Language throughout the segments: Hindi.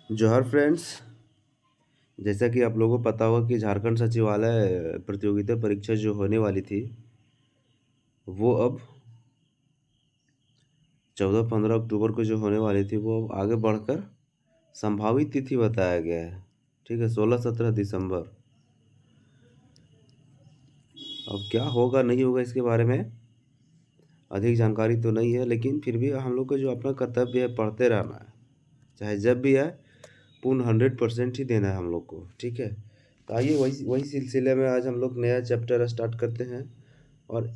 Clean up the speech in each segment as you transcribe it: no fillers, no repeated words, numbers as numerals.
जोहार फ्रेंड्स। जैसा कि आप लोगों को पता होगा कि झारखंड सचिवालय प्रतियोगिता परीक्षा जो होने वाली थी वो अब 14-15 अक्टूबर को जो होने वाली थी वो अब आगे बढ़कर संभावित तिथि बताया गया है। ठीक है, 16-17 दिसंबर। अब क्या होगा नहीं होगा इसके बारे में अधिक जानकारी तो नहीं है, लेकिन फिर भी हम लोग का जो अपना कर्तव्य है पढ़ते रहना है, चाहे जब भी आए पूर्ण 100% ही देना है हम लोग को। ठीक है, तो आइए वही वही सिलसिले में आज हम लोग नया चैप्टर स्टार्ट करते हैं। और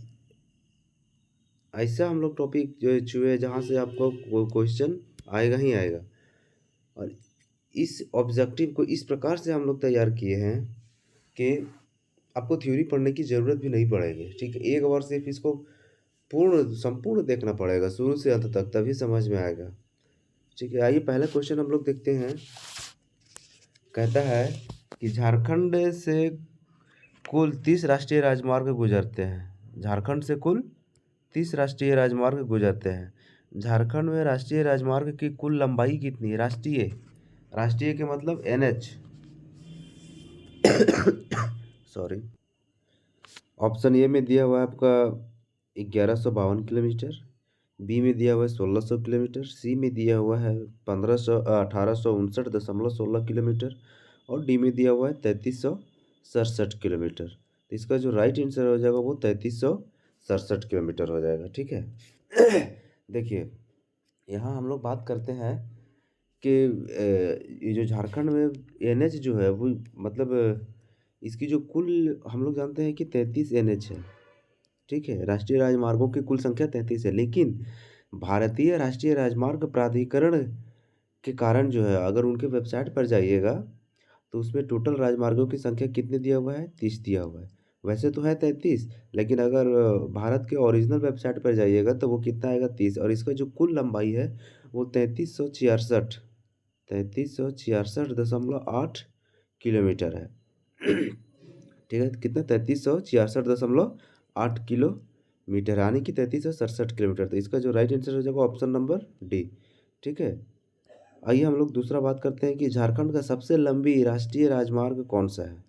ऐसा हम लोग टॉपिक जो चुए जहाँ से आपको क्वेश्चन आएगा ही आएगा। और इस ऑब्जेक्टिव को इस प्रकार से हम लोग तैयार किए हैं कि आपको थ्योरी पढ़ने की ज़रूरत भी नहीं पड़ेगी। ठीक है, एक बार सिर्फ इसको संपूर्ण देखना पड़ेगा शुरू से अंत तक, तभी समझ में आएगा। ठीक है, आइए पहला क्वेश्चन हम लोग देखते हैं। कहता है कि झारखंड से कुल 30 राष्ट्रीय राजमार्ग गुजरते हैं। झारखंड से कुल 30 राष्ट्रीय राजमार्ग गुजरते हैं। झारखंड में राष्ट्रीय राजमार्ग की कुल लंबाई कितनी है? राष्ट्रीय राष्ट्रीय के मतलब NH। सॉरी। ऑप्शन ए में दिया हुआ है आपका 1152 किलोमीटर, बी में दिया हुआ है 1600 किलोमीटर, सी में दिया हुआ है 1859.16 किलोमीटर और डी में दिया हुआ है 3367 किलोमीटर। तो इसका जो राइट आंसर हो जाएगा वो 3367 किलोमीटर हो जाएगा। ठीक है। देखिए, यहाँ हम लोग बात करते हैं कि ये जो झारखंड में NH जो है वो मतलब इसकी जो कुल हम लोग जानते हैं कि 33 NH है। ठीक है, राष्ट्रीय राजमार्गों की कुल संख्या 33 है, लेकिन भारतीय राष्ट्रीय राजमार्ग प्राधिकरण के कारण जो है अगर उनके वेबसाइट पर जाइएगा तो उसमें टोटल राजमार्गों की संख्या कितने दिया हुआ है? 30 दिया हुआ है। वैसे तो है 33, लेकिन अगर भारत के ओरिजिनल वेबसाइट पर जाइएगा तो वो कितना आएगा? 30। और इसका जो कुल लंबाई है वो 3366 है। ठीक है, कितना? 3366.8 किलोमीटर, यानी कि 3367 किलोमीटर। तो इसका जो राइट आंसर हो जाएगा ऑप्शन नंबर डी। ठीक है, आइए हम लोग दूसरा बात करते हैं कि झारखंड का सबसे लंबी राष्ट्रीय राजमार्ग कौन सा है।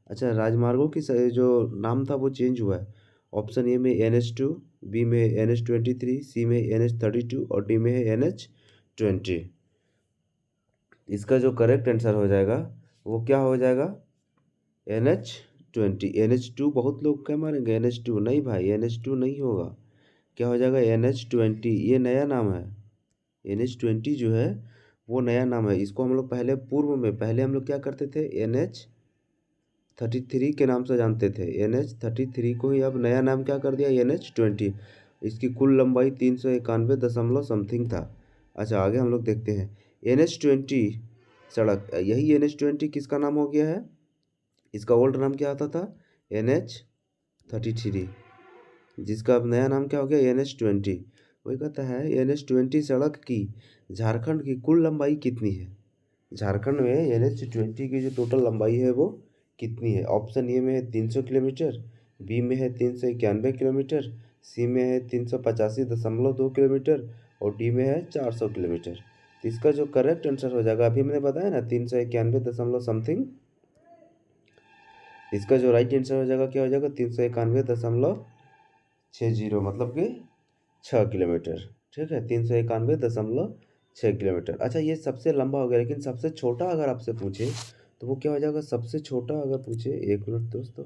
अच्छा, राजमार्गों की जो नाम था वो चेंज हुआ है। ऑप्शन ए में NH2, बी में NH23, सी में NH32 और डी में है NH20। इसका जो करेक्ट आंसर हो जाएगा वो क्या हो जाएगा? NH20। NH2 बहुत लोग क्या मारेंगे? NH2 नहीं भाई, NH2 नहीं होगा। क्या हो जाएगा? NH20। ये नया नाम है। NH20 जो है वो नया नाम है। इसको हम लोग पहले हम लोग क्या करते थे? NH33 के नाम से जानते थे। NH33 को ही अब नया नाम क्या कर दिया? NH20। इसकी कुल लंबाई 391 दशमलव समथिंग था। अच्छा, आगे हम लोग देखते हैं। NH20 सड़क, यही NH20 किसका नाम हो गया है? इसका ओल्ड नाम क्या आता था? NH33, जिसका अब नया नाम क्या हो गया? NH20। वही कहता है NH20 सड़क की झारखंड की कुल लंबाई कितनी है? झारखंड में NH20 की जो टोटल लंबाई है वो कितनी है? ऑप्शन ए में है 300 किलोमीटर, बी में है 391 किलोमीटर, सी में है 385.2 किलोमीटर और डी में है 400 किलोमीटर। तो इसका जो करेक्ट आंसर हो जाएगा, अभी मैंने बताया ना 391 दशमलव समथिंग, इसका जो राइट आंसर हो जाएगा क्या हो जाएगा? 391.60, मतलब कि 6 किलोमीटर। ठीक है, 391.6 किलोमीटर। अच्छा, ये सबसे लंबा हो गया, लेकिन सबसे छोटा अगर आपसे पूछे तो वो क्या हो जाएगा? सबसे छोटा अगर पूछे, एक मिनट दोस्तों,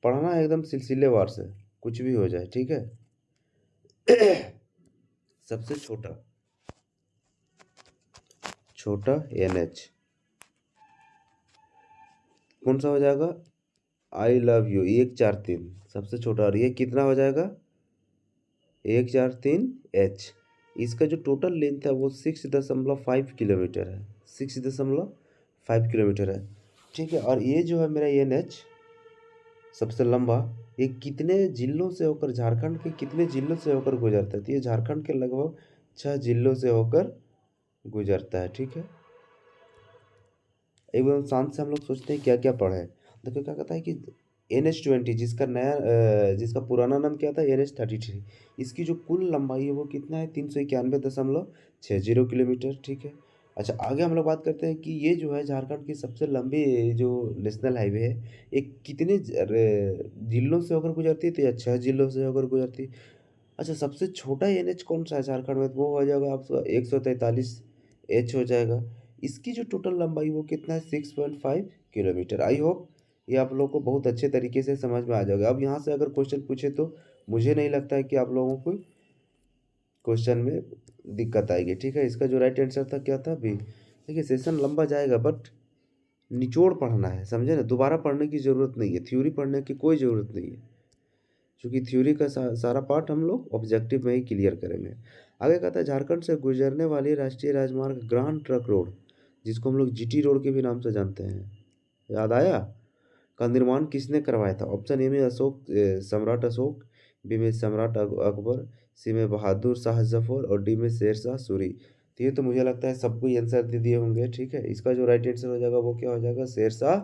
पढ़ना है एकदम सिलसिलेवार से, कुछ भी हो जाए। ठीक है। सबसे छोटा छोटा NH कौन सा हो जाएगा? आई लव यू 143 सबसे छोटा। और ये कितना हो जाएगा? 143H। इसका जो टोटल लेंथ है वो 6.5 किलोमीटर है। 6.5 किलोमीटर है। ठीक है, और ये जो है मेरा NH सबसे लंबा, ये कितने जिलों से होकर, झारखंड के कितने जिलों से होकर गुजरता है? तो ये झारखंड के लगभग 6 जिलों से होकर गुजरता है। ठीक है, एकदम शांत से हम लोग सोचते हैं क्या क्या पढ़े। देखो क्या कहता है कि NH20 जिसका पुराना नाम क्या था? NH33। इसकी जो कुल लंबाई है वो कितना है? 391.60 किलोमीटर। ठीक है, अच्छा, आगे हम लोग बात करते हैं कि ये जो है झारखंड की सबसे लंबी जो नेशनल हाईवे है, ये कितने जिलों से होकर गुजरती है? तो ये 6 जिलों से होकर गुजरती है। अच्छा, सबसे छोटा एनएच कौन-सा है झारखंड में? तो वो हो जाएगा आपका 143 एच हो जाएगा। इसकी जो टोटल लंबाई वो कितना है? 6.5 किलोमीटर। आई होप ये आप लोग को बहुत अच्छे तरीके से समझ में आ जाएगा। अब यहाँ से अगर क्वेश्चन पूछे तो मुझे नहीं लगता है कि आप लोगों को क्वेश्चन में दिक्कत आएगी, ठीक है? इसका जो राइट आंसर था क्या था? बी। देखिए सेशन लंबा जाएगा बट निचोड़ पढ़ना है, समझे ना? दोबारा पढ़ने की ज़रूरत नहीं है, थ्योरी पढ़ने की कोई ज़रूरत नहीं है। क्योंकि थ्योरी का सारा पार्ट हम लोग ऑब्जेक्टिव में ही क्लियर करेंगे। आगे कहता है झारखंड से गुजरने वाली राष्ट्रीय राजमार्ग ग्रांड ट्रक रोड, जिसको हम लोग जीटी रोड के भी नाम से जानते हैं, याद आया? का निर्माण किसने करवाया था? ऑप्शन ए में सम्राट अशोक, बी में सम्राट अकबर, सी में बहादुर शाह जफर और डी में शेर शाह सूरी। तो ये तो मुझे लगता है सबको ही आंसर दे दिए होंगे, ठीक है? इसका जो राइट आंसर हो जाएगा वो क्या हो जाएगा? Sher Shah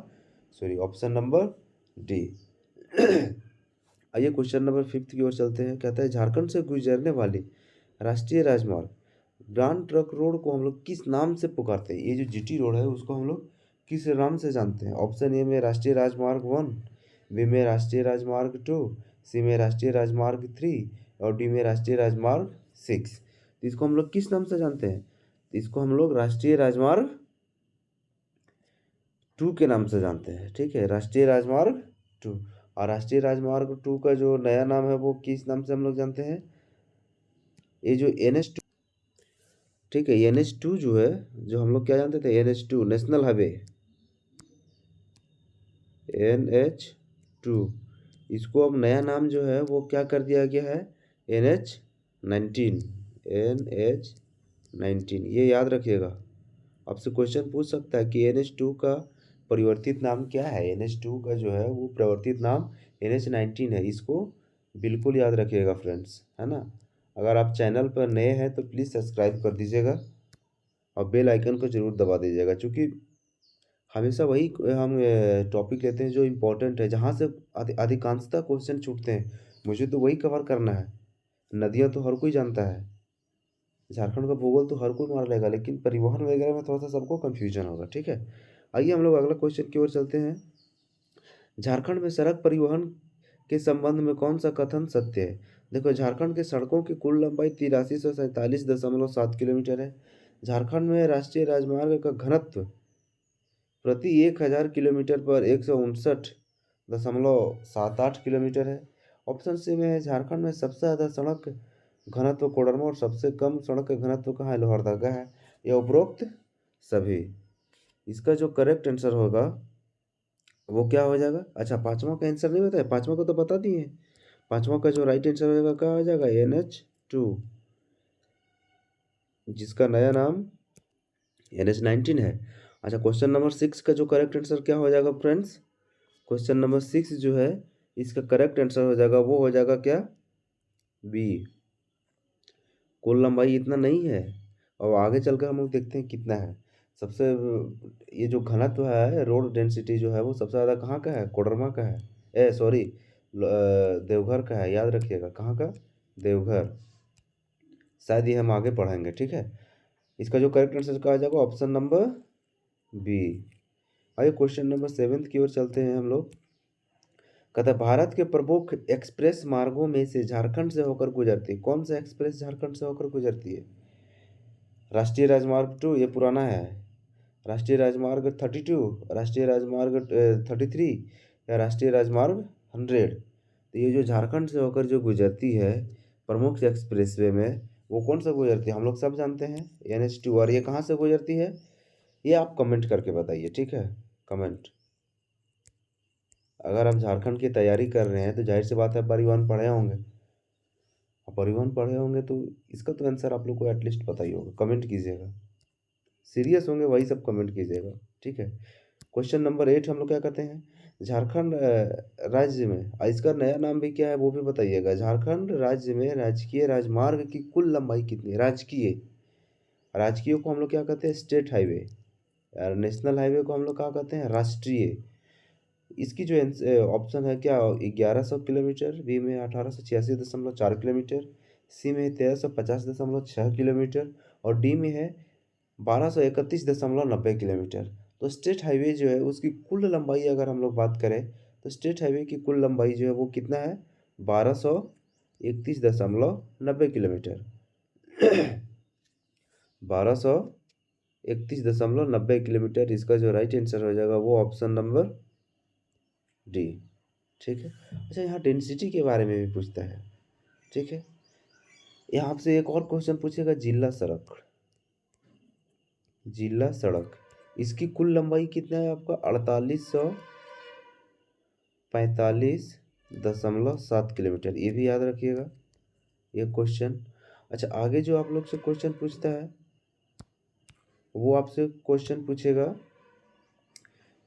Suri, option number D. आइए क्वेश्चन नंबर 5 की ओर चलते हैं। कहता है झारखंड से गुजरने वाली राष्ट्रीय राजमार्ग ग्रांड ट्रक रोड को हम लोग किस नाम से पुकारते हैं? ये जो जीटी रोड है उसको हम लोग किस नाम से जानते हैं? ऑप्शन ए में राष्ट्रीय राजमार्ग 1, बी में राष्ट्रीय राजमार्ग 2, सी में राष्ट्रीय राजमार्ग 3 और डी में राष्ट्रीय राजमार्ग 6। तो इसको हम लोग किस नाम से जानते हैं? तो इसको हम लोग राष्ट्रीय राजमार्ग 2 के नाम से जानते हैं, ठीक है? राष्ट्रीय राजमार्ग 2। और राष्ट्रीय राजमार्ग 2 का जो नया नाम है वो किस नाम से हम लोग जानते हैं? ये जो NH2, ठीक है, NH2 जो है, जो हम लोग क्या जानते थे? NH2 नेशनल हाईवे, NH2, इसको अब नया नाम जो है वो क्या कर दिया गया है? NH19, NH19, ये याद रखिएगा। आपसे क्वेश्चन पूछ सकता है कि NH2 का परिवर्तित नाम क्या है? NH2 का जो है वो परिवर्तित नाम NH19 है। इसको बिल्कुल याद रखिएगा फ्रेंड्स, है ना? अगर आप चैनल पर नए हैं तो प्लीज़ सब्सक्राइब कर दीजिएगा और बेल आइकन को ज़रूर दबा दीजिएगा, क्योंकि हमेशा वही हम टॉपिक लेते हैं जो इम्पोर्टेंट है, जहाँ से अधिकांशतः क्वेश्चन छूटते हैं। मुझे तो वही कवर करना है। नदियाँ तो हर कोई जानता है, झारखंड का भूगोल तो हर कोई मार लेगा, लेकिन परिवहन वगैरह में थोड़ा सा सबको कन्फ्यूजन होगा, ठीक है? आइए हम लोग अगला क्वेश्चन की ओर चलते हैं। झारखंड में सड़क परिवहन के संबंध में कौन सा कथन सत्य है? देखो, झारखंड के सड़कों की कुल लंबाई 8347.7 किलोमीटर है। झारखंड में राष्ट्रीय राजमार्ग का घनत्व प्रति 1000 किलोमीटर पर 159.78 किलोमीटर है। ऑप्शन सी में है झारखंड में सबसे ज़्यादा सड़क घनत्व कोडरमा और सबसे कम सड़क घनत्व कहाँ है? लोहरदगा है। यह उपरोक्त सभी। इसका जो करेक्ट आंसर होगा वो क्या हो जाएगा? अच्छा, पाँचवा का आंसर नहीं बताया? पाँचवा को तो बता दिए। पाँचवा का जो राइट आंसर होगा क्या हो जाएगा? NH2, जिसका नया नाम NH19 है। अच्छा, क्वेश्चन नंबर 6 का जो करेक्ट आंसर क्या हो जाएगा फ्रेंड्स? क्वेश्चन नंबर 6 जो है इसका करेक्ट आंसर हो जाएगा, वो हो जाएगा क्या? बी। कुल लंबाई इतना नहीं है और आगे चलकर हम लोग देखते हैं कितना है। सबसे ये जो घनत्व है, रोड डेंसिटी जो है वो सबसे ज़्यादा कहाँ का है? कोडरमा का है, ए सॉरी, देवघर का है। याद रखिएगा, कहाँ का? देवघर। शायद ये हम आगे पढ़ेंगे, ठीक है? इसका जो करेक्ट आंसर कहा जाएगा ऑप्शन नंबर बी। आइए क्वेश्चन नंबर 7 की ओर चलते हैं हम लोग। कहता है भारत के प्रमुख एक्सप्रेस मार्गों में से झारखंड से होकर गुजरती कौन सा एक्सप्रेस झारखंड से होकर गुजरती है? राष्ट्रीय राजमार्ग 2, ये पुराना है। राष्ट्रीय राजमार्ग 32, राष्ट्रीय राजमार्ग 33 या राष्ट्रीय राजमार्ग 100। तो ये जो झारखंड से होकर जो गुजरती है प्रमुख एक्सप्रेसवे में, वो कौन सा गुजरती है? हम लोग सब जानते हैं NH2। और ये कहाँ से गुजरती है? ये आप कमेंट करके बताइए, ठीक है? कमेंट। अगर आप झारखंड की तैयारी कर रहे हैं तो जाहिर सी बात है परिवहन पढ़े होंगे। आप परिवहन पढ़े होंगे तो इसका तो आंसर आप लोग को एटलीस्ट पता ही होगा। कमेंट कीजिएगा, सीरियस होंगे वही सब कमेंट कीजिएगा, ठीक है? क्वेश्चन नंबर 8 हम लोग क्या कहते हैं? झारखंड राज्य में, इसका नया नाम भी क्या है वो भी बताइएगा। झारखंड राज्य में राजकीय राजमार्ग की कुल लंबाई कितनी है? राजकीय, राजकीय को हम लोग क्या कहते हैं? State highway. नेशनल हाईवे को हम लोग क्या कहते हैं? राष्ट्रीय। इसकी जो ऑप्शन है क्या? 1100 किलोमीटर, बी में 1886.4 किलोमीटर, सी में 1350.6 किलोमीटर और डी में है 1231.90 किलोमीटर। तो स्टेट हाईवे जो है उसकी कुल लंबाई अगर हम लोग बात करें तो स्टेट हाईवे की कुल लंबाई जो है वो कितना है? 1231.90 किलोमीटर। 1231.90 किलोमीटर, इसका जो राइट आंसर हो जाएगा वो ऑप्शन नंबर डी। ठीक है। अच्छा, यहाँ डेंसिटी के बारे में भी पूछता है। ठीक है। यहाँ आपसे एक और क्वेश्चन पूछेगा, जिला सड़क। जिला सड़क, इसकी कुल लंबाई कितना है आपका? 4845.7 किलोमीटर। ये भी याद रखिएगा, ये क्वेश्चन। अच्छा, आगे जो आप लोग से क्वेश्चन पूछता है वो आपसे क्वेश्चन पूछेगा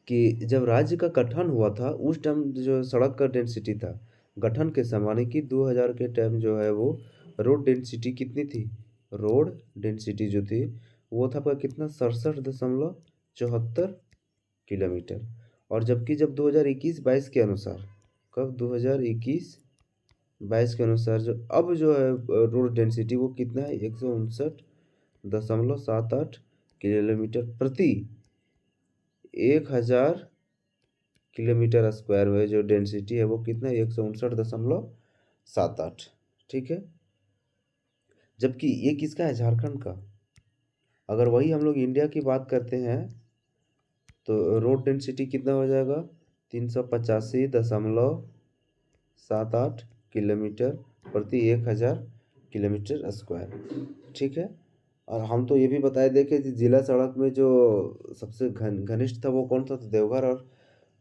कि जब राज्य का गठन हुआ था उस टाइम जो सड़क का डेंसिटी था गठन के समय, यानी कि 2000 के टाइम जो है वो रोड डेंसिटी कितनी थी? रोड डेंसिटी जो थी वो था आपका कितना? 67.74 किलोमीटर। और जबकि जब 2021-22 के अनुसार, कब? 2021-22 के अनुसार जो अब जो है रोड डेंसिटी वो कितना है? 159.78 किलोमीटर प्रति 1000 किलोमीटर स्क्वायर में जो डेंसिटी है वो कितना है? 159.78। ठीक है। जबकि ये किसका है? झारखंड का। अगर वही हम लोग इंडिया की बात करते हैं तो रोड डेंसिटी कितना हो जाएगा? 385.78 किलोमीटर प्रति 1000 किलोमीटर स्क्वायर। ठीक है। और हम तो ये भी बताए देखे कि जिला सड़क में जो सबसे घनिष्ठ था वो कौन सा था?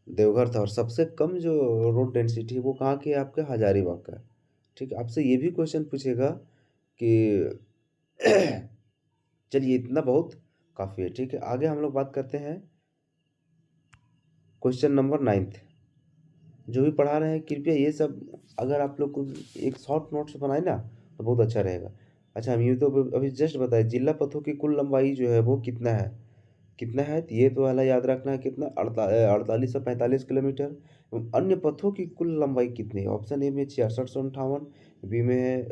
देवघर था। और सबसे कम जो रोड डेंसिटी है वो कहाँ की है? आपके हजारीबाग का। ठीक है। आपसे ये भी क्वेश्चन पूछेगा कि चलिए, इतना बहुत काफ़ी है। ठीक है। आगे हम लोग बात करते हैं क्वेश्चन नंबर 9। जो भी पढ़ा रहे हैं कृपया ये सब अगर आप लोग को एक शॉर्ट नोट्स बनाए ना तो बहुत अच्छा रहेगा। अच्छा, हम ये तो अभी जस्ट बताए जिला पथों की कुल लंबाई जो है वो कितना है? कितना है? तो ये तो वाला याद रखना है, कितना? 4845 किलोमीटर। एवं अन्य पथों की कुल लंबाई कितनी है? ऑप्शन ए में 6658, बी में है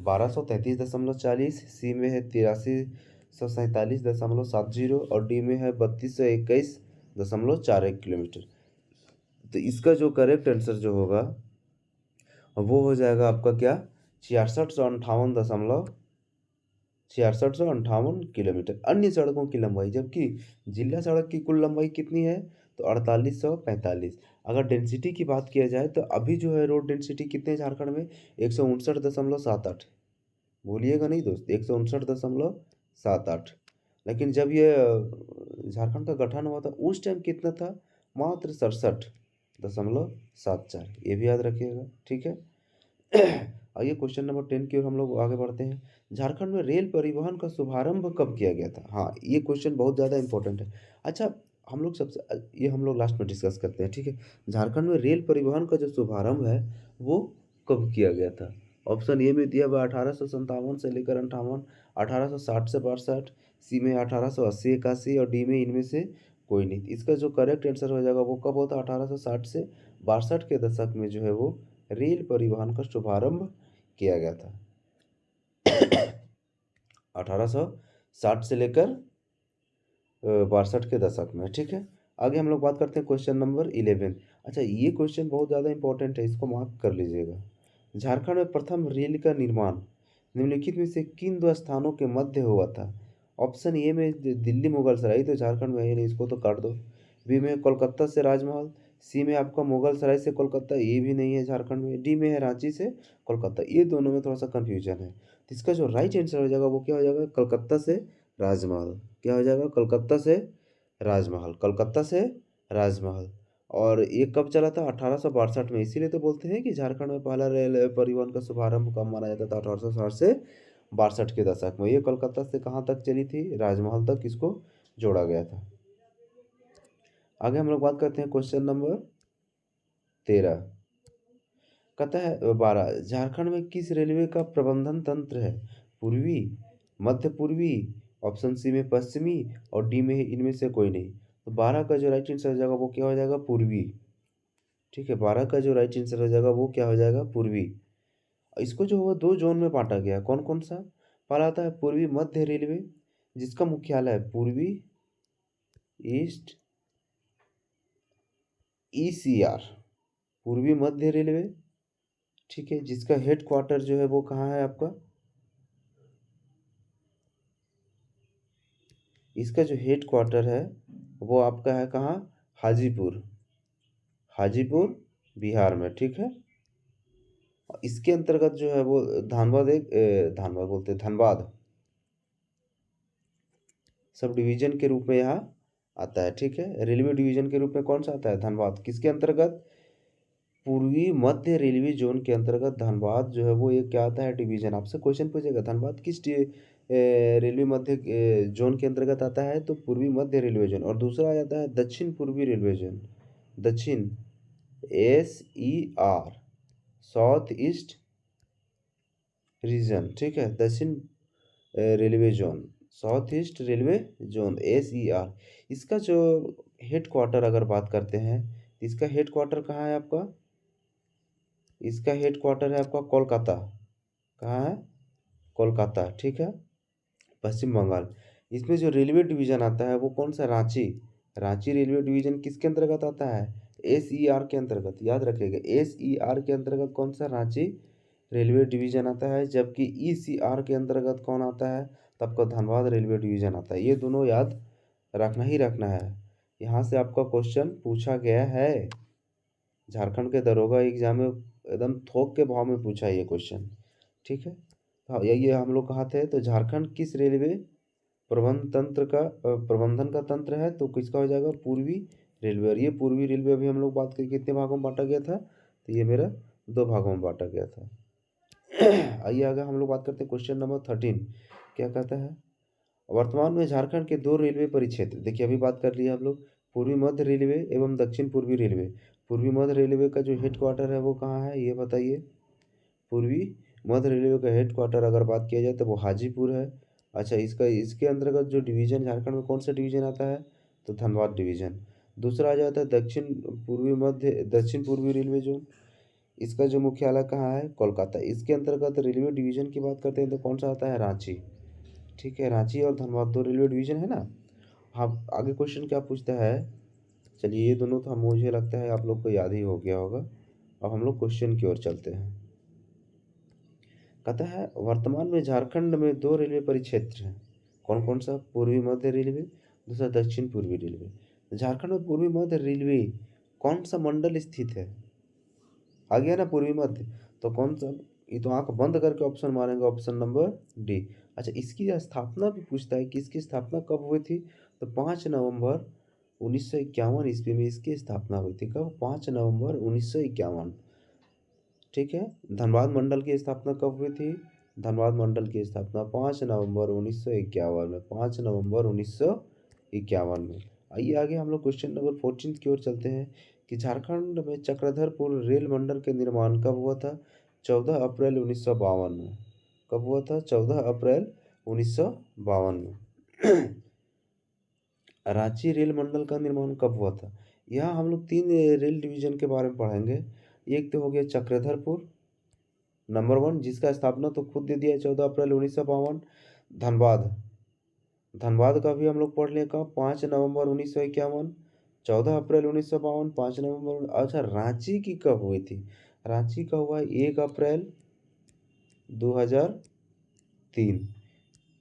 1233.40, सी में है 8347.70 और डी में है 3221.41 किलोमीटर। तो इसका जो करेक्ट आंसर जो होगा वो हो जाएगा आपका क्या? 6658 किलोमीटर अन्य सड़कों की लंबाई। जबकि जिला सड़क की कुल लंबाई कितनी है? तो 4845। अगर डेंसिटी की बात किया जाए तो अभी जो है रोड डेंसिटी कितने झारखंड में? 159.78। भूलिएगा नहीं दोस्त, 159.78। लेकिन जब ये झारखंड का गठन हुआ था उस टाइम कितना था? मात्र 67.74। ये भी याद रखिएगा। ठीक है। आइए क्वेश्चन नंबर 10 की ओर हम लोग आगे बढ़ते हैं। झारखंड में रेल परिवहन का शुभारंभ कब किया गया था? हाँ, ये क्वेश्चन बहुत ज़्यादा इंपॉर्टेंट है। अच्छा, हम लोग सबसे ये हम लोग लास्ट में डिस्कस करते हैं। ठीक है। झारखंड में रेल परिवहन का जो शुभारंभ है वो कब किया गया था? ऑप्शन ए में दिया हुआ 1857 से लेकर 58, 1860 से 62, सी में 1880-81 और डी में इनमें से कोई नहीं। इसका जो करेक्ट आंसर हो जाएगा वो कब होता? 1860 से 62 के दशक में जो है वो रेल परिवहन का शुभारंभ किया गया था। 1860 से लेकर 62 के दशक में। ठीक है। आगे हम लोग बात करते हैं क्वेश्चन नंबर 11। अच्छा, ये क्वेश्चन बहुत ज़्यादा इंपॉर्टेंट है, इसको मार्क कर लीजिएगा। झारखंड में प्रथम रेल का निर्माण निम्नलिखित में से किन दो स्थानों के मध्य हुआ था? ऑप्शन ए में दिल्ली मुगल सराय, तो झारखंड में है नहीं, इसको तो काट दो। बी में कोलकाता से राजमहल, सी में आपका मुगल सराय से कोलकाता, ये भी नहीं है झारखंड में। डी में है रांची से कोलकाता। ये दोनों में थोड़ा सा कन्फ्यूजन है, तो इसका जो राइट आंसर हो जाएगा वो क्या हो जाएगा? कलकत्ता से राजमहल। क्या हो जाएगा? कलकत्ता से राजमहल। कलकत्ता से राजमहल। और ये कब चला था? 1862 में। इसीलिए तो बोलते हैं कि झारखंड में पहला रेल परिवहन का शुभारंभ कब माना जाता था? 1860 से 62 के दशक में। ये कलकत्ता से कहाँ तक चली थी? राजमहल तक इसको जोड़ा गया था। आगे हम लोग बात करते हैं क्वेश्चन नंबर 13। कहता है 12, झारखंड में किस रेलवे का प्रबंधन तंत्र है? पूर्वी, मध्य पूर्वी, ऑप्शन सी में पश्चिमी और डी में इनमें से कोई नहीं। तो 12 का जो राइट आंसर हो जाएगा वो क्या हो जाएगा? पूर्वी। ठीक है। 12 का जो राइट आंसर हो जाएगा वो क्या हो जाएगा? पूर्वी। इसको जो हुआ दो जोन में बांटा गया, कौन कौन सा? पहला आता है पूर्वी मध्य रेलवे, जिसका मुख्यालय पूर्वी ईस्ट ECR पूर्वी मध्य रेलवे, ठीक है, जिसका हेड क्वार्टर जो है वो कहाँ है आपका, इसका जो हेड क्वार्टर है वो आपका है कहाँ, हाजीपुर, हाजीपुर बिहार में, ठीक है। इसके अंतर्गत जो है वो धनबाद धनबाद बोलते हैं, धनबाद सब डिवीजन के रूप में यहाँ आता है, ठीक है। रेलवे डिवीजन के रूप में कौन सा आता है, धनबाद, किसके अंतर्गत, पूर्वी मध्य रेलवे जोन के अंतर्गत धनबाद जो है वो एक क्या आता है, डिवीजन। आपसे क्वेश्चन पूछेगा धनबाद किस रेलवे मध्य जोन के अंतर्गत आता है, तो पूर्वी मध्य रेलवे जोन। और दूसरा आ जाता है दक्षिण पूर्वी रेलवे जोन, दक्षिण SER, साउथ ईस्ट रीजन, ठीक है, दक्षिण railway zone, south east railway zone SER। इसका जो हेड क्वार्टर अगर बात करते हैं, इसका हेड क्वार्टर कहाँ है आपका, इसका हेड क्वार्टर है आपका कोलकाता, कहाँ है, कोलकाता, ठीक है, पश्चिम बंगाल। इसमें जो रेलवे डिवीजन आता है वो कौन सा, रांची, रांची रेलवे डिवीजन किसके अंतर्गत आता है, SER के अंतर्गत, याद रखिएगा SER के अंतर्गत कौन सा, रांची रेलवे डिवीजन आता है। जबकि ECR के अंतर्गत कौन आता है, तो आपका धनबाद रेलवे डिवीजन आता है। ये दोनों याद रखना ही रखना है, यहाँ से आपका क्वेश्चन पूछा गया है, झारखंड के दरोगा एग्जाम में एकदम थोक के भाव में पूछा ये क्वेश्चन, ठीक है। हाँ, ये हम लोग कहाँ थे, तो झारखंड किस रेलवे प्रबंधन का तंत्र है, तो किसका हो जाएगा, पूर्वी रेलवे। और ये पूर्वी रेलवे अभी हम लोग बात करें कितने भागों में बांटा गया था, तो ये मेरा 2 भागों में बांटा गया था। आइए आगे हम लोग बात करते हैं क्वेश्चन नंबर 13, क्या कहता है, वर्तमान में झारखंड के 2 रेलवे परिक्षेत्र, देखिए अभी बात कर लिए हम लोग पूर्वी मध्य रेलवे एवं दक्षिण पूर्वी रेलवे। पूर्वी मध्य रेलवे का जो हेड क्वार्टर है वो कहाँ है, ये बताइए। पूर्वी मध्य रेलवे का हेड क्वार्टर अगर बात किया जाए तो वो हाजीपुर है। अच्छा, इसके अंतर्गत जो डिवीजन झारखंड में कौन सा डिवीजन आता है, तो धनबाद डिवीजन। दूसरा आ जाता है दक्षिण पूर्वी रेलवे जोन, इसका जो मुख्यालय कहाँ है, कोलकाता। इसके अंतर्गत रेलवे डिवीजन की बात करते हैं तो कौन सा आता है, रांची, ठीक है, रांची और धनबाद 2 रेलवे डिवीजन है ना। हाँ, आगे क्वेश्चन क्या पूछता है, चलिए ये दोनों तो मुझे लगता है आप लोग को याद ही हो गया होगा। अब हम लोग क्वेश्चन की ओर चलते हैं। कहता है वर्तमान में झारखंड में 2 रेलवे परिक्षेत्र हैं, कौन कौन सा, पूर्वी मध्य रेलवे, दूसरा दक्षिण पूर्वी रेलवे। झारखंड में पूर्वी मध्य रेलवे कौन सा मंडल स्थित है, आ गया ना पूर्वी मध्य, तो कौन सा, ये तो आंख बंद करके ऑप्शन मारेंगे, ऑप्शन नंबर डी। अच्छा, इसकी स्थापना भी पूछता है कि इसकी स्थापना कब हुई थी, तो 5 नवंबर 1951 ईस्वी में इसकी स्थापना हुई थी। कब, 5 नवंबर 1951, ठीक है। धनबाद मंडल की स्थापना कब हुई थी, धनबाद मंडल की स्थापना 5 नवंबर 1951 में, 5 नवंबर 1951 में। आइए आगे हम लोग क्वेश्चन नंबर 14 की ओर चलते हैं कि झारखंड में चक्रधरपुर रेल मंडल के निर्माण कब हुआ था, 14 अप्रैल 1952 में। कब हुआ था, 14 अप्रैल 1952 में। रांची रेल मंडल का निर्माण कब हुआ था, यहाँ हम लोग 3 रेल डिवीजन के बारे में पढ़ेंगे। एक तो हो गया चक्रधरपुर नंबर 1, जिसका स्थापना तो खुद दे दिया 14 अप्रैल 1952। धनबाद, धनबाद का भी हम लोग पढ़ लें कब, 5 नवंबर 1951, 14 अप्रैल 1952, 5 नवंबर। अच्छा, रांची की कब हुई थी, रांची का हुआ 1 अप्रैल 2003।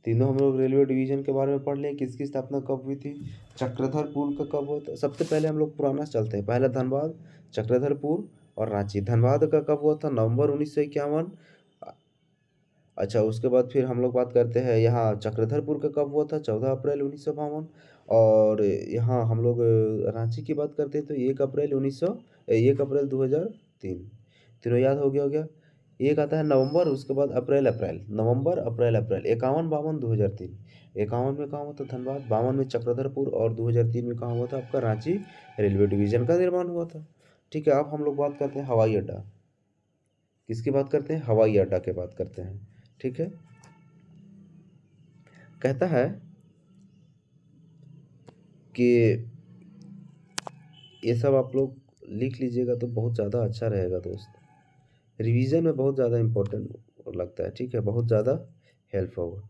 तीनों हम लोग रेलवे डिवीजन के बारे में पढ़ लें, किसकी स्थापना कब हुई थी, चक्रधरपुर का कब हुआ था। सबसे पहले हम लोग पुराना चलते हैं, पहला धनबाद, चक्रधरपुर और रांची। धनबाद का कब हुआ था, नवंबर 1951। अच्छा, उसके बाद फिर हम लोग बात करते हैं यहाँ चक्रधरपुर का कब हुआ था, 14 अप्रैल 1952। और यहाँ हम लोग रांची की बात करते हैं तो 1 अप्रैल 2003। तीनों याद हो गया, हो गया। एक आता है नवंबर, उसके बाद अप्रैल, नवंबर अप्रैल 51, 52, 2003। 51 में कहाँ हुआ था, धनबाद। 52 में चक्रधरपुर। और 2003 में कहाँ हुआ था, आपका रांची रेलवे डिवीजन का निर्माण हुआ था, ठीक है। अब हम लोग बात करते हैं हवाई अड्डा, किसकी बात करते हैं, हवाई अड्डा की बात करते हैं, ठीक है। कहता है कि ये सब आप लोग लिख लीजिएगा तो बहुत ज़्यादा अच्छा रहेगा दोस्त, रिवीजन में बहुत ज़्यादा इम्पोर्टेंट लगता है, ठीक है, बहुत ज़्यादा हेल्प होगा।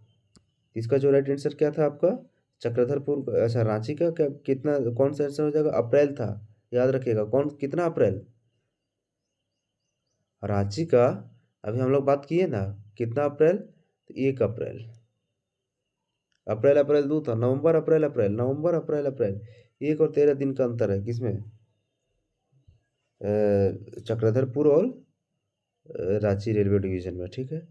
इसका जो राइट आंसर क्या था आपका? चक्रधरपुर, अच्छा रांची का क्या, कितना, कौन सा आंसर हो जाएगा? अप्रैल था, याद रखिएगा। कौन, कितना अप्रैल? रांची का अभी हम लोग बात किए ना, कितना अप्रैल? तो 1 अप्रैल। अप्रैल अप्रैल 2 था, नवंबर अप्रैल अप्रैल, नवंबर अप्रैल अप्रैल, 1 और 13 दिन का अंतर है। किसमें? चक्रधरपुर और रांची रेलवे डिवीजन में, ठीक है।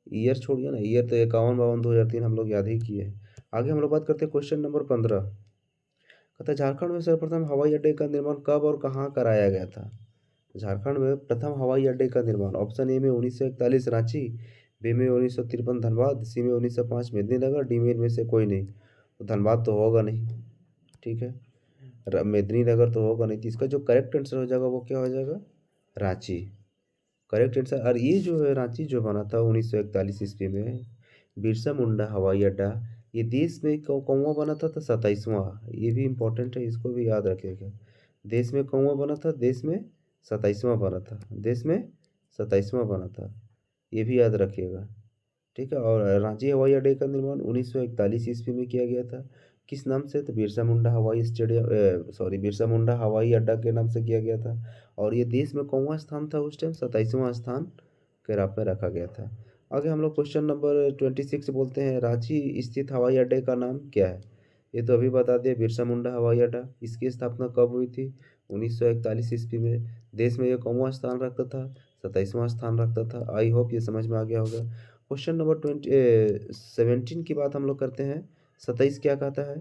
ईयर छोड़िए ना, ईयर तो 51 52 2003 हम लोग याद ही किए हैं। आगे हम लोग बात करते हैं क्वेश्चन नंबर 15। कहता है झारखंड में सर्वप्रथम हवाई अड्डे का निर्माण कब और कहाँ कराया गया था? झारखंड में प्रथम हवाई अड्डे का निर्माण, ऑप्शन ए में 1941 रांची, बी में 1953 धनबाद, सी में 1905 मेदिनीनगर, डी में इनमें से कोई नहीं। तो धनबाद तो होगा नहीं, ठीक है। मेदिनीनगर तो होगा नहीं, तो इसका जो करेक्ट आंसर हो जाएगा वो क्या हो जाएगा? Ranchi, correct answer. और ये जो है रांची जो बना था 1941 ईस्वी में, बिरसा मुंडा हवाई अड्डा, ये देश में कौवा बना था 27वां। ये भी इम्पोर्टेंट है, इसको भी याद रखिएगा। देश में कौवा बना था, देश में 27वां बना था, देश में 27वां बना था, ये भी याद रखिएगा, ठीक है। और रांची हवाई अड्डे का निर्माण 1941 ईस्वी में किया गया था। किस नाम से? तो बिरसा मुंडा हवाई स्टेडियम, सॉरी, बिरसा मुंडा हवाई अड्डा के नाम से किया गया था। और ये देश में कौवा स्थान था उस टाइम? 27वां स्थान के रूप में रखा गया था। आगे हम लोग क्वेश्चन नंबर 26 बोलते हैं, रांची स्थित हवाई अड्डे का नाम क्या है? ये तो अभी बता दिया, बिरसा मुंडा हवाई अड्डा। इसकी स्थापना कब हुई थी? 1941 ईस्वी में। देश में ये कौवा स्थान रखता था? 27वां स्थान रखता था। आई होप ये समझ में आ गया होगा। क्वेश्चन नंबर 17 की बात हम लोग करते हैं। 27 क्या कहता है?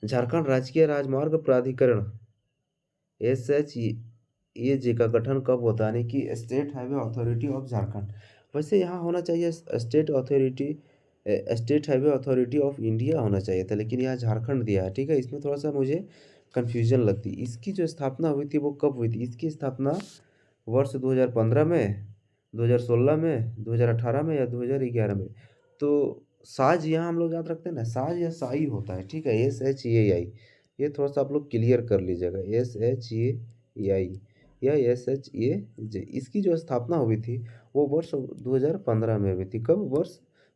झारखंड राजकीय राजमार्ग प्राधिकरण SHAG का गठन कब होता है? यानी कि state highway authority of Jharkhand. वैसे यहाँ होना चाहिए state highway authority of India होना चाहिए था, लेकिन यहाँ झारखंड दिया है, ठीक है। इसमें थोड़ा सा मुझे कन्फ्यूजन लगती। इसकी जो स्थापना हुई थी वो कब हुई थी? इसकी स्थापना वर्ष 2015 में, 2016 में, 2018 में या 2011 में। तो साज यहाँ हम लोग याद रखते हैं ना, साज या साई होता है, ठीक है। SHAI, ये थोड़ा सा आप लोग क्लियर कर लीजिएगा। SHAI या SHAJ, इसकी जो स्थापना हुई थी वो वर्ष 2015 में हुई थी। कब? वर्ष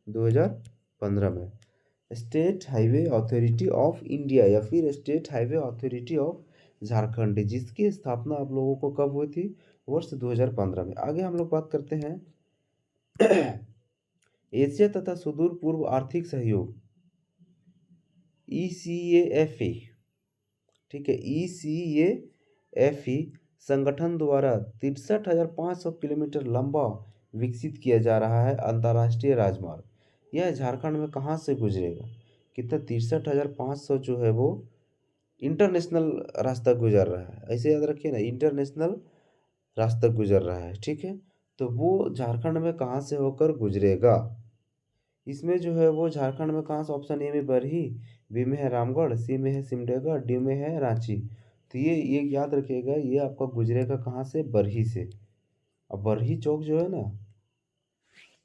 2015 में। State highway authority of India या फिर state highway authority of Jharkhand, जिसकी स्थापना आप लोगों को कब हुई थी? वर्ष 2015 में। आगे हम लोग बात करते हैं एशिया तथा सुदूर पूर्व आर्थिक सहयोग, ECAFE, ठीक है। ECAFE संगठन द्वारा 63,500 किलोमीटर लंबा विकसित किया जा रहा है अंतर्राष्ट्रीय राजमार्ग। यह झारखंड में कहाँ से गुजरेगा? कितना? 63,500 जो है वो इंटरनेशनल रास्ता गुजर रहा है, ऐसे याद रखिए ना, इंटरनेशनल रास्ता गुजर रहा है, ठीक है। तो वो झारखंड में कहाँ से होकर गुजरेगा? इसमें जो है वो झारखंड में कहाँ से? ऑप्शन ए में बरही, बी में है रामगढ़, सी में है सिमडेगा, डी में है रांची। तो ये याद रखिएगा, ये आपका गुजरेगा कहाँ से? बरही से। अब बरही चौक जो है ना,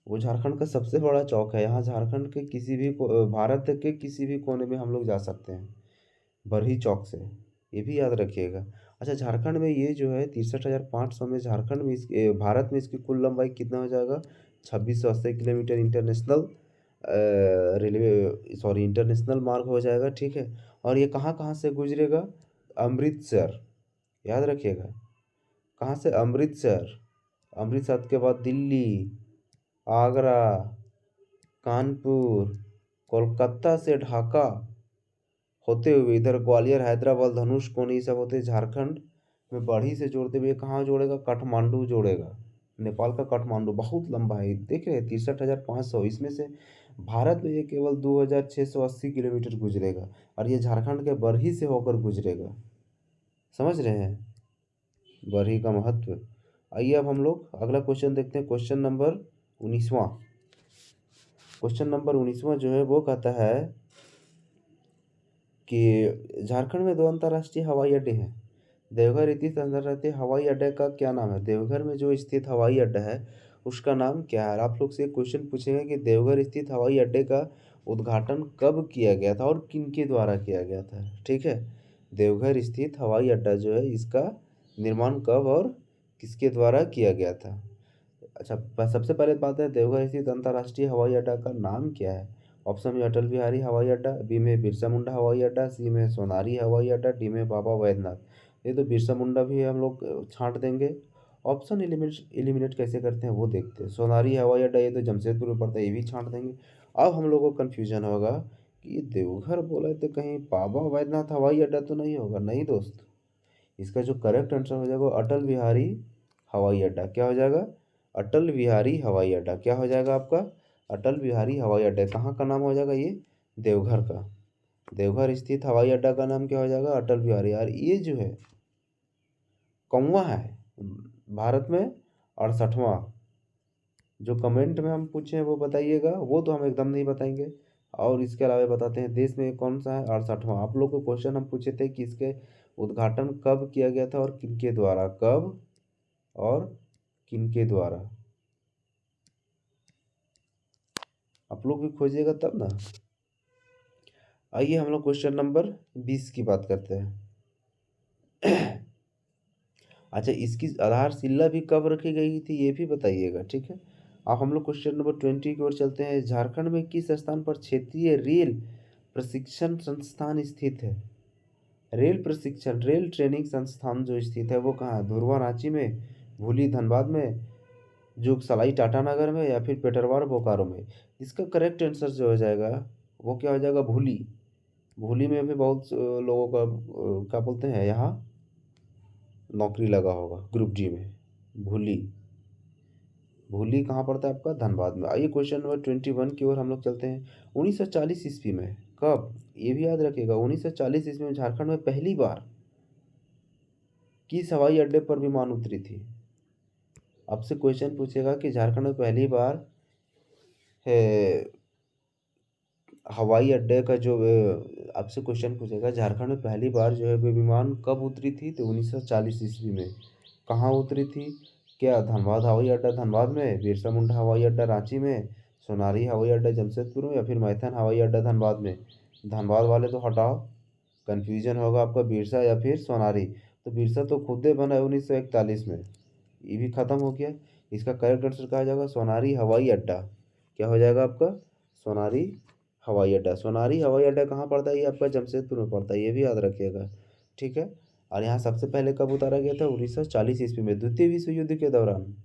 वो झारखंड का सबसे बड़ा चौक है। यहाँ झारखंड के किसी भी भारत के किसी भी कोने में हम लोग जा सकते हैं बरही चौक से, ये भी याद रखिएगा। अच्छा, झारखंड में ये जो है 63,500 में, झारखंड में भारत में इसकी कुल लंबाई कितना हो जाएगा? 2680 kilometre international railway, sorry, international मार्ग हो जाएगा, ठीक है। और ये कहाँ कहाँ से गुजरेगा? अमृतसर, याद रखिएगा। कहाँ से? अमृतसर। अमृतसर के बाद दिल्ली, आगरा, कानपुर, कोलकाता से ढाका होते हुए इधर ग्वालियर, हैदराबाद, धनुष कोनी, सब होते झारखंड में बढ़ी से जोड़ते हुए कहाँ जोड़ेगा? काठमांडू जोड़ेगा। नेपाल का काठमांडू बहुत लंबा है, देख रहे हैं 63,500। इसमें से भारत में ये केवल 2,680 किलोमीटर गुजरेगा, और ये झारखंड के बरही से होकर गुजरेगा। समझ रहे हैं बरही का महत्व। आइए अब हम लोग अगला क्वेश्चन देखते हैं, क्वेश्चन नंबर 19वां। क्वेश्चन नंबर 19वां जो है वो कहता है कि झारखंड में 2 अंतर्राष्ट्रीय हवाई अड्डे हैं। देवघर स्थित अंतर्राष्ट्रीय हवाई अड्डे का क्या नाम है? देवघर में जो स्थित हवाई अड्डा है उसका नाम क्या है? आप लोग से क्वेश्चन पूछेंगे कि देवघर स्थित हवाई अड्डे का उद्घाटन कब किया गया था और किनके द्वारा किया गया था, ठीक है। देवघर स्थित हवाई अड्डा जो है इसका निर्माण कब और किसके द्वारा किया गया था? अच्छा, सबसे पहले बात है देवघर स्थित अंतर्राष्ट्रीय हवाई अड्डा का नाम क्या है? ऑप्शन में अटल बिहारी हवाई अड्डा, बी में बिरसा मुंडा हवाई अड्डा, सी में सोनारी हवाई अड्डा, डी में बाबा वैद्यनाथ। ये तो बिरसा मुंडा भी हम लोग छांट देंगे। ऑप्शन एलिमिनेट कैसे करते हैं वो देखते हैं। सोनारी हवाई अड्डा ये तो जमशेदपुर में पड़ता है, ये भी छांट देंगे। अब हम लोग को कन्फ्यूजन होगा कि ये देवघर बोला तो कहीं बाबा वैद्यनाथ हवाई अड्डा तो नहीं होगा? नहीं दोस्त, इसका जो करेक्ट आंसर हो जाएगा वो अटल बिहारी हवाई अड्डा। क्या हो जाएगा? अटल बिहारी हवाई अड्डा। क्या हो जाएगा आपका? अटल बिहारी हवाई अड्डा। कहाँ का नाम हो जाएगा ये? देवघर का। देवघर स्थित हवाई अड्डा का नाम क्या हो जाएगा? अटल बिहारी। यार ये जो है कौवा है भारत में 68वां। जो कमेंट में हम पूछे हैं वो बताइएगा, वो तो हम एकदम नहीं बताएंगे। और इसके अलावा बताते हैं देश में कौन सा है 68वां। आप लोग को क्वेश्चन हम पूछे थे कि इसके उद्घाटन कब किया गया था और किनके द्वारा? कब और किनके द्वारा? आप लोग भी खोजिएगा तब ना। आइए हम लोग क्वेश्चन नंबर 20 की बात करते हैं। अच्छा, इसकी आधारशिला भी कब रखी गई थी ये भी बताइएगा, ठीक है। अब हम लोग क्वेश्चन नंबर 20 की ओर चलते हैं। झारखंड में किस स्थान पर क्षेत्रीय रेल प्रशिक्षण संस्थान स्थित है? रेल ट्रेनिंग संस्थान जो स्थित है वो कहाँ है? धुरवा रांची में, भूली धनबाद में, जोगसलाई टाटानगर में, या फिर पेटरवार बोकारो में? इसका करेक्ट आंसर जो हो जाएगा वो क्या हो जाएगा? भूली। भूली में भी बहुत लोगों का क्या बोलते हैं यहाँ नौकरी लगा होगा ग्रुप डी में। भूली। भूली कहाँ पड़ता है आपका? धनबाद में। आइए क्वेश्चन नंबर 21 की ओर हम लोग चलते हैं। 1940 ईस्वी में कब, ये भी याद रखिएगा, 1940 ईस्वी में झारखंड में पहली बार किस हवाई अड्डे पर विमान उतरी थी? आपसे क्वेश्चन पूछेगा कि झारखंड में पहली बार है, हवाई अड्डे का जो आपसे क्वेश्चन पूछेगा झारखंड में पहली बार जो है वो विमान कब उतरी थी? तो 1940 ईस्वी में। कहाँ उतरी थी? क्या धनबाद हवाई अड्डा धनबाद में, बिरसा मुंडा हवाई अड्डा रांची में, सोनारी हवाई अड्डा जमशेदपुर में, या फिर मैथन हवाई अड्डा धनबाद में? धनबाद वाले तो हटाओ, कन्फ्यूजन होगा आपका बिरसा या फिर सोनारी। तो बिरसा तो खुद ही बना है 1941 में, ये भी खत्म हो गया। इसका करेक्ट आंसर कहा जाएगा सोनारी हवाई अड्डा। क्या हो जाएगा आपका? सोनारी हवाई अड्डा। सोनारी हवाई अड्डा कहाँ पड़ता है? ये आपका जमशेदपुर में पड़ता है, ये भी याद रखिएगा, ठीक है। और यहाँ सबसे पहले कब उतारा गया था? 1940 ईस्वी में, द्वितीय विश्व युद्ध के दौरान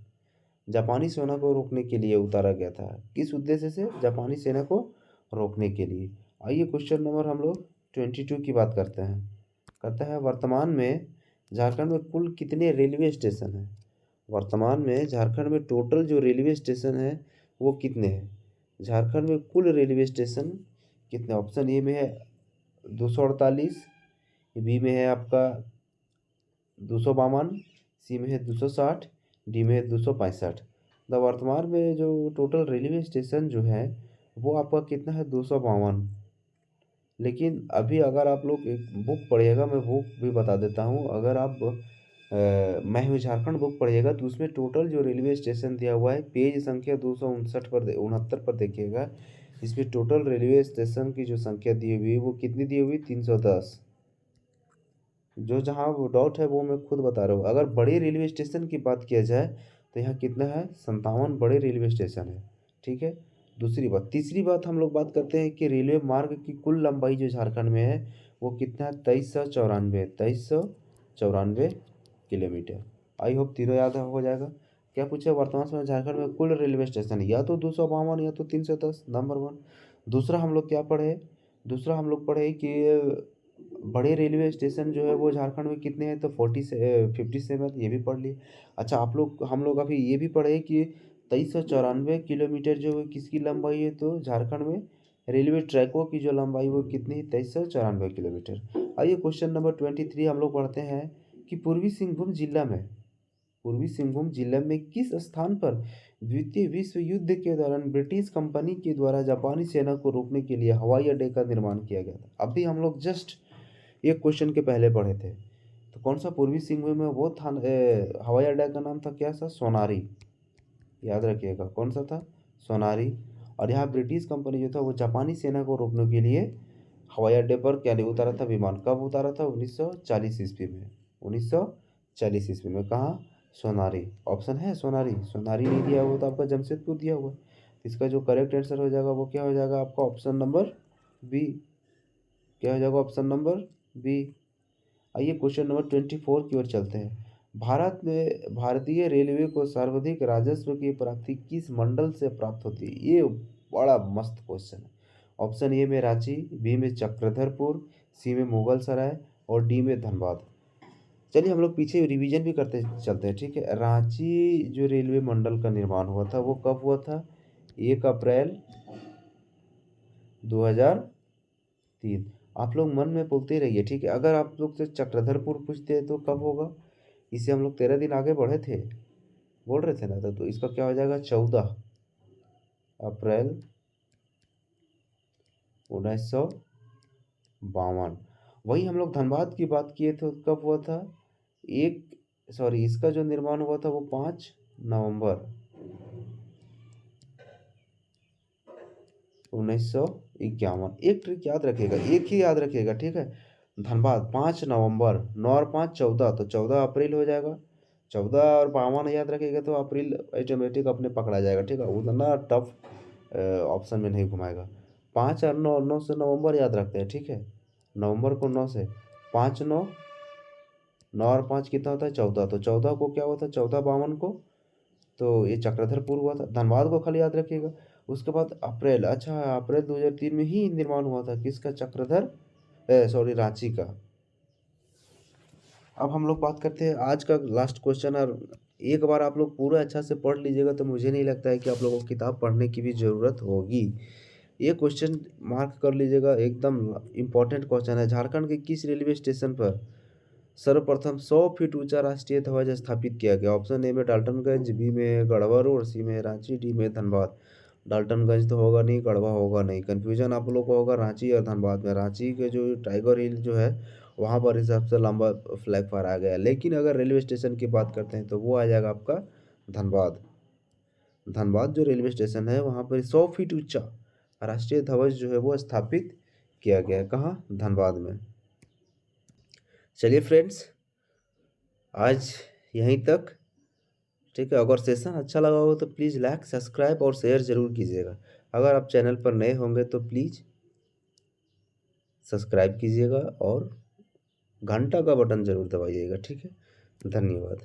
जापानी सेना को रोकने के लिए उतारा गया था। किस उद्देश्य से? जापानी सेना को रोकने के लिए। आइए क्वेश्चन नंबर हम लोग 22 की बात करते हैं। वर्तमान में झारखंड में कुल कितने रेलवे स्टेशन हैं? वर्तमान में झारखंड में टोटल जो रेलवे स्टेशन है वो कितने हैं? झारखंड में कुल रेलवे स्टेशन कितने? ऑप्शन ए में है 248, बी में है आपका 252, सी में है 260, डी में है 265। द वर्तमान में जो टोटल रेलवे स्टेशन जो है वो आपका कितना है? 252। लेकिन अभी अगर आप लोग एक बुक पढ़िएगा, मैं बुक भी बता देता हूँ। अगर आप मैं हूँ झारखंड बुक पढ़िएगा तो उसमें टोटल जो रेलवे स्टेशन दिया हुआ है पेज संख्या 259 पर 69 पर देखिएगा। इसमें टोटल रेलवे स्टेशन की जो संख्या दी हुई है वो कितनी दी हुई? 310। जो जहाँ वो डाउट है वो मैं खुद बता रहा हूँ। अगर बड़े रेलवे स्टेशन की बात किया जाए तो यहाँ कितना है? 57 बड़े रेलवे स्टेशन है, ठीक है। दूसरी बात, तीसरी बात हम लोग बात करते हैं कि रेलवे मार्ग की कुल लंबाई जो झारखंड में है वो कितना है? 2394 किलोमीटर। आई होप तीनों याद हो जाएगा। क्या पूछा? वर्तमान समय झारखंड में कुल रेलवे स्टेशन या तो 252 या तो 310, नंबर 1। दूसरा हम लोग क्या पढ़े? दूसरा हम लोग पढ़े कि बड़े रेलवे स्टेशन जो है वो झारखंड में कितने हैं? तो 57, ये भी पढ़ लिए। अच्छा, हम लोग अभी ये भी पढ़े कि 2394 किलोमीटर जो है किसकी लंबाई है? तो झारखंड में रेलवे ट्रैकों की जो लंबाई वो कितनी है? 2394 किलोमीटर। आइए क्वेश्चन नंबर 23 हम लोग पढ़ते हैं कि पूर्वी सिंहभूम जिला में किस स्थान पर द्वितीय विश्व युद्ध के दौरान ब्रिटिश कंपनी के द्वारा जापानी सेना को रोकने के लिए हवाई अड्डे का निर्माण किया गया था? अभी हम लोग जस्ट एक क्वेश्चन के पहले पढ़े थे। तो कौन सा पूर्वी सिंहभूम में वो था? हवाई अड्डा का नाम था क्या था? सोनारी। याद रखिएगा कौन सा था? सोनारी। और यहाँ ब्रिटिश कंपनी जो था वो जापानी सेना को रोकने के लिए हवाई अड्डे पर क्या नहीं उतारा था विमान? कब उतारा था? 1940 ईस्वी में। 1940 ईस्वी में। कहाँ? सोनारी ऑप्शन है, सोनारी सोनारी नहीं दिया हुआ तो आपका जमशेदपुर दिया हुआ है। इसका जो करेक्ट आंसर हो जाएगा वो क्या हो जाएगा आपका ऑप्शन नंबर बी। क्या हो जाएगा ऑप्शन नंबर बी। आइए क्वेश्चन नंबर 24 की ओर चलते हैं। भारत में भारतीय रेलवे को सर्वाधिक राजस्व की प्राप्ति किस मंडल से प्राप्त होती है? ये बड़ा मस्त क्वेश्चन है। ऑप्शन ए में रांची, बी में चक्रधरपुर, सी में मुगल सराय और डी में धनबाद। चलिए हम लोग पीछे रिवीजन भी करते चलते हैं, ठीक है। रांची जो रेलवे मंडल का निर्माण हुआ था वो कब हुआ था? 1 अप्रैल 2003। आप लोग मन में बोलते रहिए, ठीक है। अगर आप लोग से चक्रधरपुर पूछते हैं तो कब होगा? इसे हम लोग 13 दिन आगे बढ़े थे, बोल रहे थे ना, तो इसका क्या हो जाएगा? 14 अप्रैल 1952। वही हम लोग धनबाद की बात किए थे, कब हुआ था? इसका जो निर्माण हुआ था वो 5 नवंबर 1951। एक ट्रिक याद रखिएगा, एक ही याद रखिएगा, ठीक है। धनबाद 5 नवंबर, 9 और 5 14, तो 14 अप्रैल हो जाएगा। 14 और 52 याद रखिएगा तो अप्रैल ऑटोमेटिक अपने पकड़ा जाएगा, ठीक है। उतना टफ ऑप्शन में नहीं घुमाएगा। 5 और 9, 9 से नवंबर याद रखते हैं, ठीक है। नवंबर को 9 से, 5 9, 9 और 5 कितना होता है? 14, तो 14 को क्या हुआ था? 14 52 को तो ये चक्रधरपुर हुआ था। धनबाद को खाली याद रखिएगा। उसके बाद अप्रैल, अच्छा अप्रैल 2003 में ही निर्माण हुआ था किसका? रांची का। अब हम लोग बात करते हैं आज का लास्ट क्वेश्चन। और एक बार आप लोग पूरा अच्छा से पढ़ लीजिएगा तो मुझे नहीं लगता है कि आप लोगों को किताब पढ़ने की भी ज़रूरत होगी। ये क्वेश्चन मार्क कर लीजिएगा, एकदम इम्पोर्टेंट क्वेश्चन है। झारखंड के किस रेलवे स्टेशन पर सर्वप्रथम 100 फीट ऊंचा राष्ट्रीय ध्वज स्थापित किया गया? ऑप्शन ए में डाल्टनगंज, बी में गढ़वा रोड, सी में रांची, डी में धनबाद। डाल्टनगंज तो होगा नहीं, गढ़वा होगा नहीं, कन्फ्यूजन आप लोग को होगा रांची और धनबाद में। रांची के जो टाइगर हिल जो है वहाँ पर हिसाब से लंबा फ्लैग फहराया गया है। लेकिन अगर रेलवे स्टेशन की बात करते हैं तो वो आ जाएगा आपका धनबाद। धनबाद जो रेलवे स्टेशन है वहाँ पर 100 फीट ऊंचा राष्ट्रीय ध्वज जो है वो स्थापित किया गया है। कहाँ? धनबाद में। चलिए फ्रेंड्स, आज यहीं तक, ठीक है। अगर सेशन अच्छा लगा हो तो प्लीज़ लाइक, सब्सक्राइब और शेयर ज़रूर कीजिएगा। अगर आप चैनल पर नए होंगे तो प्लीज़ सब्सक्राइब कीजिएगा और घंटा का बटन ज़रूर दबाइएगा, ठीक है। धन्यवाद।